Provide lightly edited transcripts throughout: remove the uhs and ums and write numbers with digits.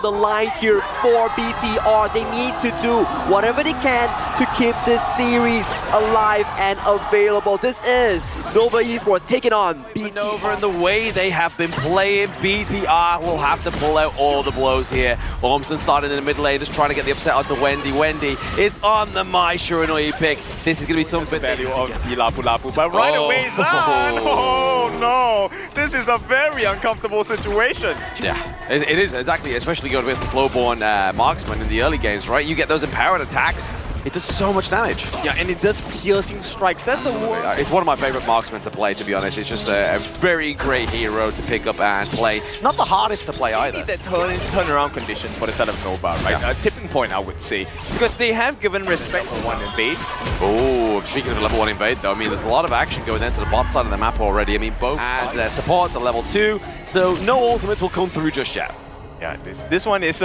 the line here for BTR. They need to do whatever they can to keep this series alive and available. This is Nova Esports taking on BTR. Nova, and the way they have been playing, BTR will have to pull out all the blows here. Ormson started in the mid lane, just trying to get the upset onto Wendy. Wendy is on the My Shiranui pick. This is going to be something. Value of the Lapu Lapu, but right away, Zan! Oh no! This is a very uncomfortable situation. Yeah, it is, exactly, especially going with the Flowborn marksman in the early games, right? You get those empowered attacks, it does so much damage. Yeah, and it does piercing strikes. That's the one. It's one of my favorite marksmen to play, to be honest. It's just a very great hero to pick up and play. Not the hardest to play either. That turnaround condition for the side of Nova, right? Yeah. A tipping point, I would say, because they have given respect for one invade. Oh, speaking of the level 1 invade, though, I mean, there's a lot of action going into the bot side of the map already. I mean, both and their supports are level 2, so no ultimates will come through just yet. Yeah, this one is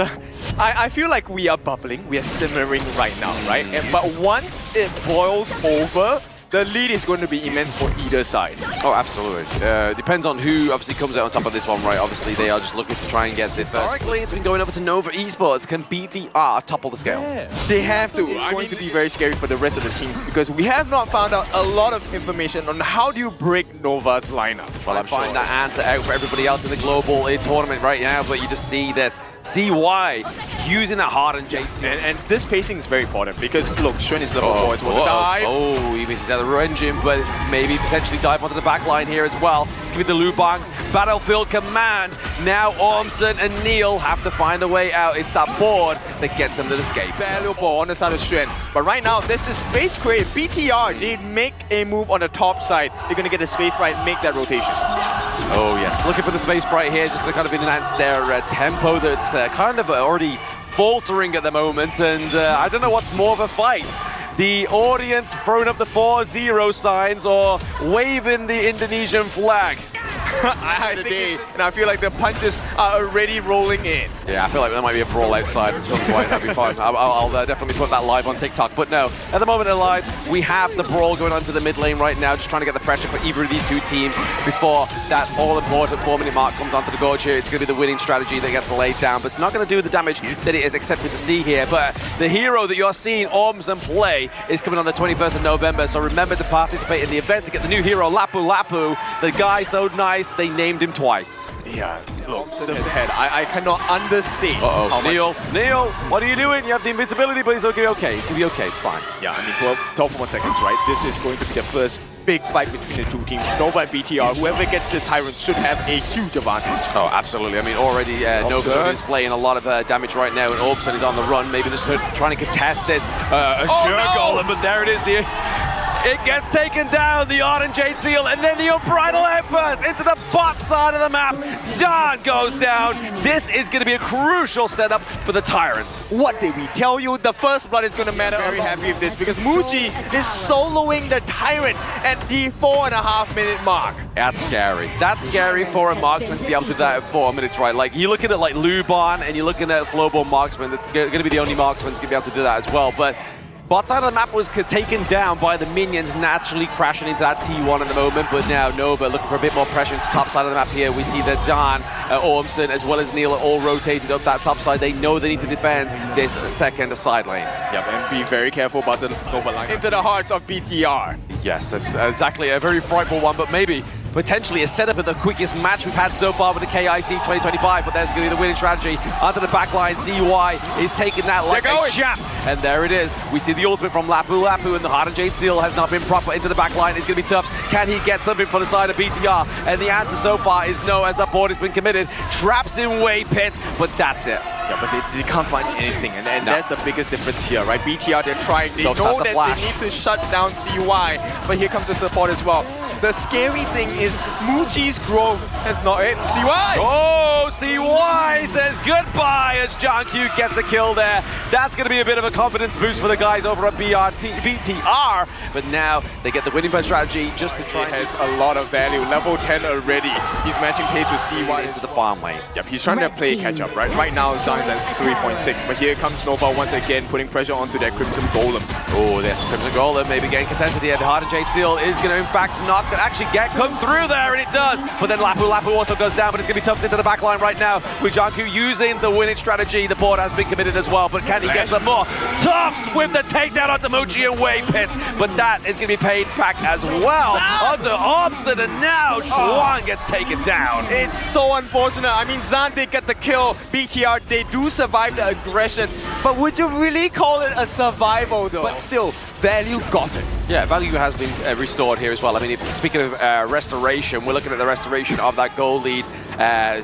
I feel like we are bubbling, we are simmering right now, right? But once it boils over, the lead is going to be immense for either side. Oh, absolutely. Depends on who obviously comes out on top of this one, right? Obviously, they are just looking to try and get this. Historically, it's been going over to Nova Esports. Can BTR topple the scale? Yeah. They have to. It's going to be very scary for the rest of the teams because we have not found out a lot of information on how do you break Nova's lineup. Well, I'm find that answer out for everybody else in the global tournament right now, but you just see that CY using that hardened JT. And this pacing is very important because, look, Xuan is level 4 as well. Dive. Oh, he misses out the engine, but it's maybe potentially dive onto the back line here as well. It's going to be the Lubangs Battlefield Command. Now Ormson and Neil have to find a way out. It's that board that gets them to escape. Valuable on the side of Xuan. But right now, this is space created. BTR, they make a move on the top side. They're going to get the space right, make that rotation. Oh yes, looking for the space sprite here, just to kind of enhance their tempo that's kind of already faltering at the moment, and I don't know what's more of a fight. The audience throwing up the 4-0 signs or waving the Indonesian flag. And I feel like the punches are already rolling in. Yeah, I feel like there might be a brawl outside at some point. That'd be fun. I'll definitely put that live on TikTok. But no, at the moment in live, we have the brawl going on to the mid lane right now, just trying to get the pressure for either of these two teams before that all-important 4-minute mark comes onto the gorge here. It's going to be the winning strategy that gets laid down, but it's not going to do the damage that it is expected to see here. But the hero that you're seeing Ormson play is coming on the 21st of November, so remember to participate in the event to get the new hero, Lapu Lapu. The guy so nice, they named him twice. Yeah, look, to his head. I cannot understate. Neil, what are you doing? You have the invincibility, but he's going to be okay. He's going to be okay, it's fine. Yeah, I mean, 12 more seconds, right? This is going to be the first big fight between the two teams. Nova and BTR, whoever gets this Tyrant should have a huge advantage. Oh, absolutely. I mean, already Nova is playing a lot of damage right now, and Orbson is on the run, maybe just trying to contest this. Golem, but there it is. It gets taken down, the Orange Jade Seal, and then the Unbridled Outburst into the bot side of the map. John goes down. This is going to be a crucial setup for the Tyrant. What did we tell you? The first blood is going to matter. Very happy with this because Muji is soloing the Tyrant at the 4.5-minute mark. That's scary. That's scary for a marksman to be able to do that at 4 minutes, right? Like, you're looking at like Luban and you're looking at Flowborn marksman. That's going to be the only marksman that's going to be able to do that as well. But bot side of the map was taken down by the minions, naturally crashing into that T1 at the moment, but now Nova looking for a bit more pressure into the top side of the map here. We see that John, Ormson, as well as Neil are all rotated up that top side. They know they need to defend this second side lane. Yep, and be very careful about the Nova line. Into the hearts of BTR. Yes, that's exactly a very frightful one, but maybe potentially a setup of the quickest match we've had so far with the KIC2025, but there's going to be the winning strategy. Onto the back line, CY is taking that like a champ, and there it is. We see the ultimate from Lapu Lapu, and the Hardened Jade Steel has not been proper into the back line. It's going to be tough. Can he get something for the side of BTR? And the answer so far is no, as the board has been committed. Traps in Wave Pit, but that's it. Yeah, but they can't find anything, and that's the biggest difference here, right? BTR, they're trying. They know that they need to shut down CY, but here comes the support as well. The scary thing is Muji's growth has not hit CY. Oh, CY says goodbye as John Q gets the kill there. That's going to be a bit of a confidence boost for the guys over at BTR. But now they get the winning by strategy just to try. He has a lot of value. Level 10 already. He's matching pace with CY into the farm lane. Yep, he's trying to play catch up, right? Right now, Zion's at 3.6, but here comes Nova once again, putting pressure onto that Crimson Golem. Oh, this Crimson Golem maybe getting contested here. The Hardened Jade Steel is going to, in fact, not actually come through there, and it does. But then Lapu Lapu also goes down, but it's going to be tough into the back line line right now with Jiangku using the winning strategy. The board has been committed as well, but can he get some more? Tufts with the takedown onto Muji and Wave Pit, but that is going to be paid back as well onto Obson, and now Schwan gets taken down. It's so unfortunate. I mean, Zan did get the kill. BTR, they do survive the aggression, but would you really call it a survival though? But still, value got it. Yeah, value has been restored here as well. I mean, speaking of restoration, we're looking at the restoration of that goal lead.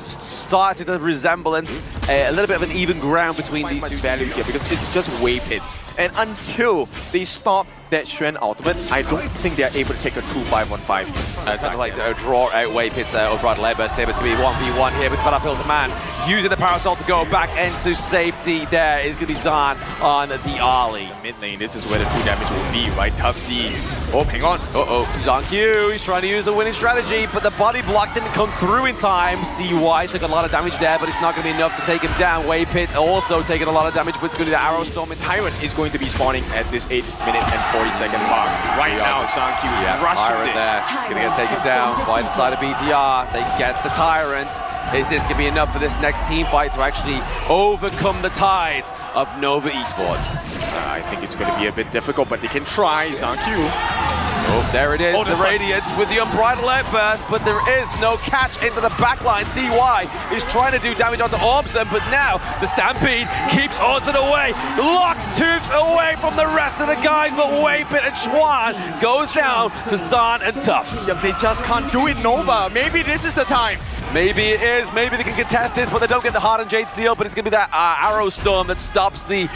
Started a resemblance, a little bit of an even ground between these two value here because it's just Wave Pit. And until they stop that Xuan ultimate, I don't think they're able to take a true 5-on-5. Something like draw out Wave Pits over Lebest here. It's going to be 1v1 here, but it's Battlefield Command using the Parasol to go back into safety. There is going to be Zan on the Ali. Mid lane, this is where the true damage will be, right? Tufzy. Oh, hang on. Jiangku, he's trying to use the winning strategy, but the body block didn't come through in time. CY took a lot of damage there, but it's not going to be enough to take him down. Wave Pit also taking a lot of damage, but it's going to be the Arrow Storm. And Tyrant is going to be spawning at this 8-minute and 40-second mark. Right now, Jiangku rushing Tyrant this. there. He's going to get taken down by the side of BTR. They get the Tyrant. Is this going to be enough for this next team fight to actually overcome the tides of Nova Esports? I think it's going to be a bit difficult, but they can try. Jiangku. Oh, there it is, the Radiance with the Unbridled Outburst, but there is no catch into the backline. CY is trying to do damage onto Orbson, but now the Stampede keeps Orson away, locks Tufts away from the rest of the guys, but Wave Pit and Schwan goes down to Zan and Tufts. Yep, they just can't do it, Nova. Maybe this is the time. Maybe it is, maybe they can contest this, but they don't get the Hardened Jade Steel, but it's going to be that Arrow Storm that stops the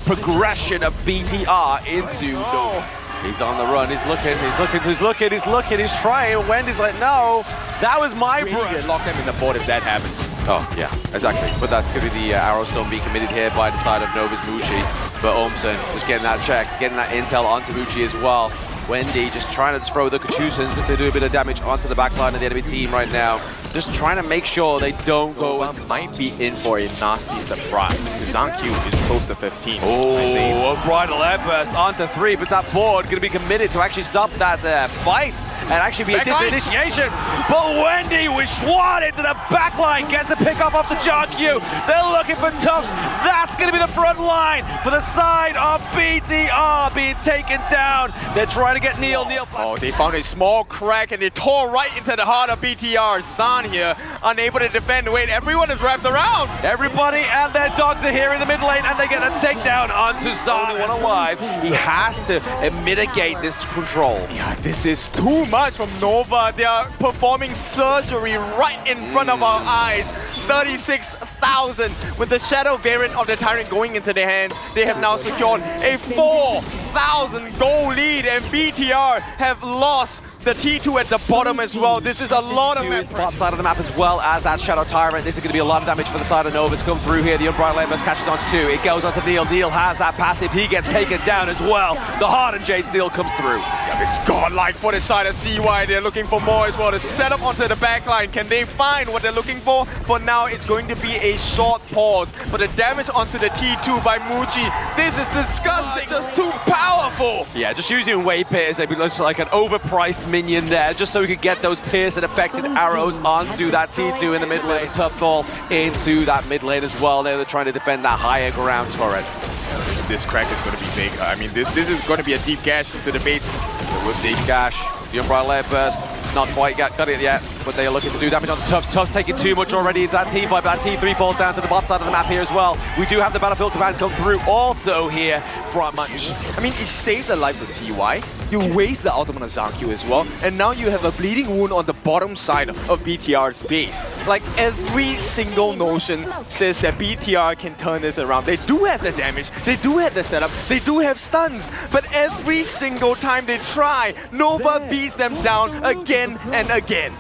progression of BTR into Nova. He's on the run, he's looking, he's trying. Wendy's like, no, that was my breath. Lock them in the board if that happens. Oh, yeah, exactly. But that's going to be the Arrow Storm being committed here by the side of Nova's Muji. But Ormson just getting that check, getting that intel onto Muji as well. Wendy just trying to throw the Kachusans just to do a bit of damage onto the backline of the enemy team right now. Just trying to make sure they don't go. Might be in for a nasty surprise. Jiangku is close to 15. Oh, Unbridled Outburst onto 3, but that board going to be committed to actually stop that fight and actually be a disinitiation. But Wendy with Schwan into the backline gets a pick off the Jiangku. They're looking for Tufts. That's going to be the front line for the side of BTR being taken down. They're trying to get Neil. Oh, they found a small crack and they tore right into the heart of BTR. Zan here, unable to defend. Wait, everyone is wrapped around. Everybody and their dogs are here in the mid lane, and they get a takedown onto Zan. Only one alive. He has to mitigate this control. Yeah, this is too much from Nova. They are performing surgery right in front of our eyes. 36,000 with the Shadow variant of the Tyrant going into their hands. They have now secured a 4,000 goal lead, and BTR have lost the T2 at the bottom as well. This is a lot of map. Top side of the map as well as that Shadow Tyrant. This is going to be a lot of damage for the side of Nova. It's come through here. The Unbridled Outburst catches onto 2. It goes onto Neil. Neil has that passive. He gets taken down as well. The Hardened Jade Steel comes through. Yeah, it's godlike for the side of CY. They're looking for more as well to set up onto the backline. Can they find what they're looking for? For now, it's going to be a short pause. But the damage onto the T2 by Muji, this is disgusting. Just too powerful. Yeah, just using Wave Pit as looks like an overpriced minion there, just so we could get those pierce and affected arrows onto that T2 in the mid lane. Tough ball into that mid lane as well. They're trying to defend that higher ground turret. This crack is going to be big. I mean, this is going to be a deep gash into the base. We'll see gash. The Unbridled Outburst, not quite got it yet, but they are looking to do damage onto Tufts. Tufts taking too much already into that team fight, but that T3 falls down to the bot side of the map here as well. We do have the Battlefield Command come through also here from Munch. I mean, it saves the lives of CY. You waste the ultimate of Jiangku as well, and now you have a bleeding wound on the bottom side of BTR's base. Like, every single notion says that BTR can turn this around. They do have the damage, they do have the setup, they do have stuns, but every single time they try, Nova beats them down again and again.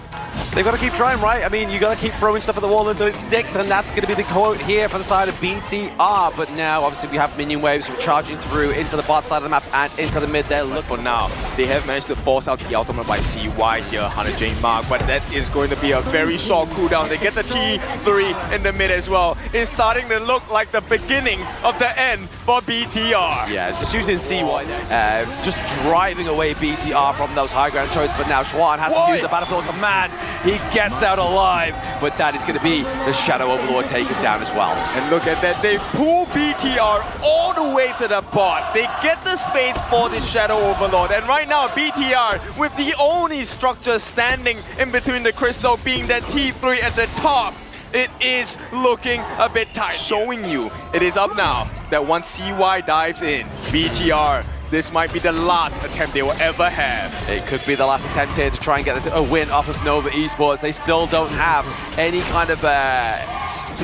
They've got to keep trying, right? I mean, you got to keep throwing stuff at the wall until it sticks, and that's going to be the quote here for the side of BTR. But now, obviously, we have minion waves charging through into the bot side of the map and into the mid there. Look for now, they have managed to force out the ultimate by CY here, 100 Jane mark, but that is going to be a very short cooldown. They get the T3 in the mid as well. It's starting to look like the beginning of the end for BTR. Yeah, just using CY there, just driving away BTR from those high ground turrets, but now Schwan has to use the Battlefield Command He gets out alive, but that is going to be the Shadow Overlord taken down as well. And look at that, they pull BTR all the way to the bot. They get the space for the Shadow Overlord. And right now, BTR, with the only structure standing in between the crystal being that T3 at the top, it is looking a bit tight. Showing you, it is up now that once CY dives in, BTR, this might be the last attempt they will ever have. It could be the last attempt here to try and get a win off of Nova Esports. They still don't have any kind of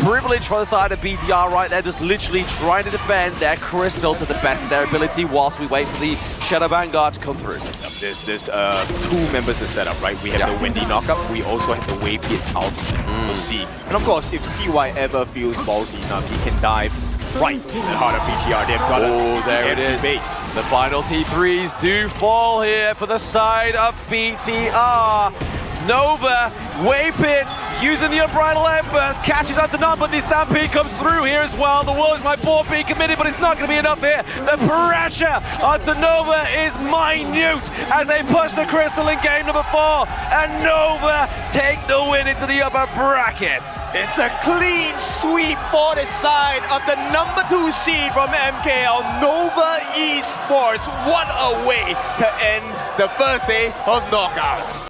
privilege for the side of BTR right there, just literally trying to defend their crystal to the best of their ability whilst we wait for the Shadow Vanguard to come through. There's two members to set up, right? We have the Wendy knockup, we also have the Wave Hit ultimate. We'll see. And of course, if CY ever feels ballsy enough, he can dive right in the heart of BTR. They've got there it is. Base. The final T3s do fall here for the side of BTR. Nova, Wave Pit, using the Unbridled Embers, catches onto none, but the Stampede comes through here as well. The Wolves might board be committed, but it's not going to be enough here. The pressure onto Nova is minute as they push the crystal in game number 4, and Nova take the win into the upper brackets. It's a clean sweep for the side of the number 2 seed from MKL, Nova Esports. What a way to end the first day of knockouts.